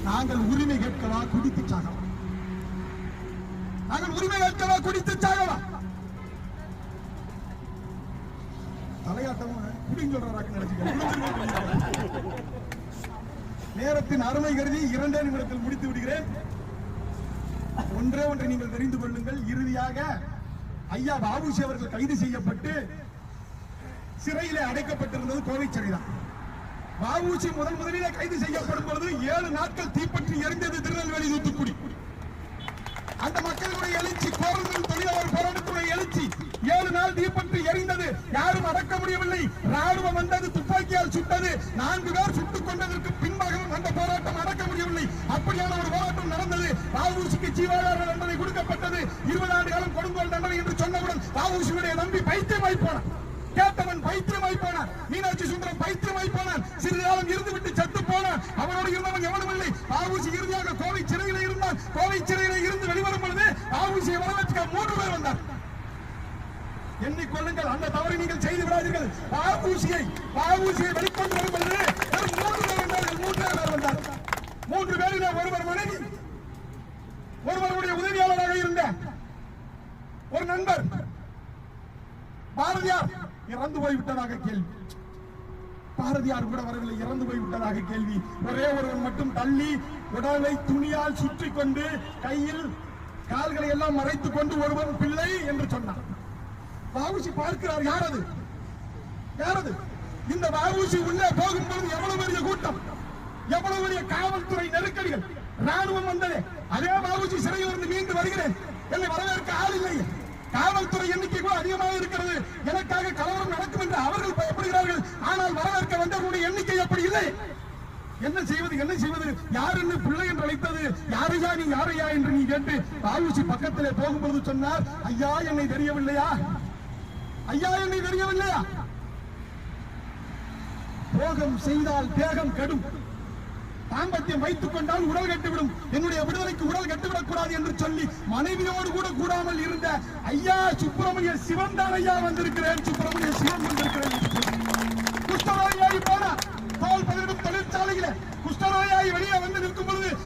நாங்கள் உரிமை கேட்கவா குடித்து சாகவா? நாங்கள் உரிமை கேட்கவா குடித்து சாகவா? தலையாட்டம் குடிங்க சொல்றாங்க நினைச்சுக்க. நேரத்தின் அருமை கருதி 2 நிமிடத்தில் முடித்து விடுகிறேன். ஒன்றே ஒன்றை நீங்கள் தெரிந்து கொள்ளுங்கள். இறுதியாக ஐயா வ.உ.சி. அவர்கள் கைது செய்யப்பட்டு சிறையிலே அடைக்கப்பட்டிருந்தது கோவை சிறைதான். வ.உ.சி. முதலிலே கைது செய்யப்படும் பொழுது 7 நாட்கள் தீப்பற்றி எரிந்தது திருநெல்வேலி, தூத்துக்குடி. அந்த மக்களுடைய எழுச்சி, கோவில் தொழிலாளர் போராட்டத்துடைய எழுச்சி 7 நாள் தீப்பற்றி எரிந்தது. யாரும் அடக்க முடியவில்லை. ராணுவம் வந்தது, துப்பாக்கியால் சுட்டது. 4 பேர் சுட்டுக் கொண்டதற்கு பின்பாகவும் அந்த போராட்டம் அடக்க முடியவில்லை. அப்படியான ஒரு போராட்டம் நடந்தது. வ.உ.சி.க்கு ஜீவாதார தண்டனை கொடுக்கப்பட்டது. 20 ஆண்டு காலம் கொடுங்கோல் தண்டனை என்று சொன்னவுடன் வ.உ.சி.யுடைய நம்பி பைத்தியமாய் போனார். கேட்டவன் பைத்தியமாய் போனார். மீனாட்சி சுந்தரம் பைத்தியமாய் போனார். சிறிது காலம் இருந்து விட்டு செத்து போனார். அவனோடு இருந்தவன் எவனும் இல்லை. வ.உ.சி. இறுதியாக கோவை சிறையில் இருந்தார். கோவை சிறையில் இருந்து வெளிவரும் பொழுது வ.உ.சி. வரவேற்க 3 பேர் வந்தார். எண்ணிக்கொள்ளுங்கள், அந்த தவறை நீங்கள் செய்து விடாதீர்கள். வ.உ.சி.யை வெளிக்கொண்டு வரும் பொழுது 3 பேர் வந்தார்கள். 3 பேர் வந்தார். 3 பேரில் ஒருவர் மனைவி, ஒருவருடைய உதவியாளராக இருந்த ஒரு நண்பர். பாரதியார் இறந்து போய்விட்டதாக கேள்வி. பாரதியார் கூட வரவில்லை, இறந்து போய்விட்டதாக கேள்வி. ஒரே ஒருவன் மட்டும் தள்ளி உடலை துணியால் சுற்றி கொண்டு கையில் கால்களை எல்லாம் மறைத்துக் கொண்டு ஒருவன் பிள்ளை என்று சொன்னார். வ.உ.சி. பார்க்கிறார். யாரது? யாரது? இந்த வ.உ.சி. உள்ளே போகும்போது எவ்வளவு பெரிய கூட்டம், எவ்வளவு பெரிய காவல்துறை நெருக்கடிகள், ராணுவம் வந்தது. அதே வ.உ.சி. சிறையிலிருந்து மீண்டு வருகிறேன், என்னை வரவேற்க ஆள் இல்லை. காவல்துறை எண்ணிக்கை கூட அதிகமாக இருக்கிறது. எனக்காக கலவரம் நடக்கும் என்று அவர்கள் பயப்படுகிறார்கள். ஆனால் வரவேற்க வந்தவர்களுடைய எண்ணிக்கை அப்படி இல்லை. என்ன செய்வது, என்ன செய்வது? யார் என்று பிள்ளை என்று அழைத்தது. யாரையா நீ, யாரையா என்று நீ கேட்டு வ.உ.சி. பக்கத்திலே போகும்போது சொன்னார், ஐயா என்னை தெரியவில்லையா? ஐயா என்னை தெரியவில்லையா? போகம் செய்தால் தேகம் கெடும், தாம்பத்தியம் வைத்துக் கொண்டால் உடல் கட்டுவிடும். என்னுடைய விடுதலைக்கு உடல் கட்டுவிடக் கூடாது என்று சொல்லி மனைவியோடு கூட கூடாமல் இருந்த ஐயா சுப்பிரமணிய சிவன் தான் ஐயா வந்திருக்கிறேன், சுப்பிரமணிய சிவன் வந்திருக்கிறேன். குஷ்டரோகியாகி போன தோல் பகிர்வு தொழிற்சாலையில குஷ்டரோகியாகி வெளியே வந்து நிற்கும் பொழுது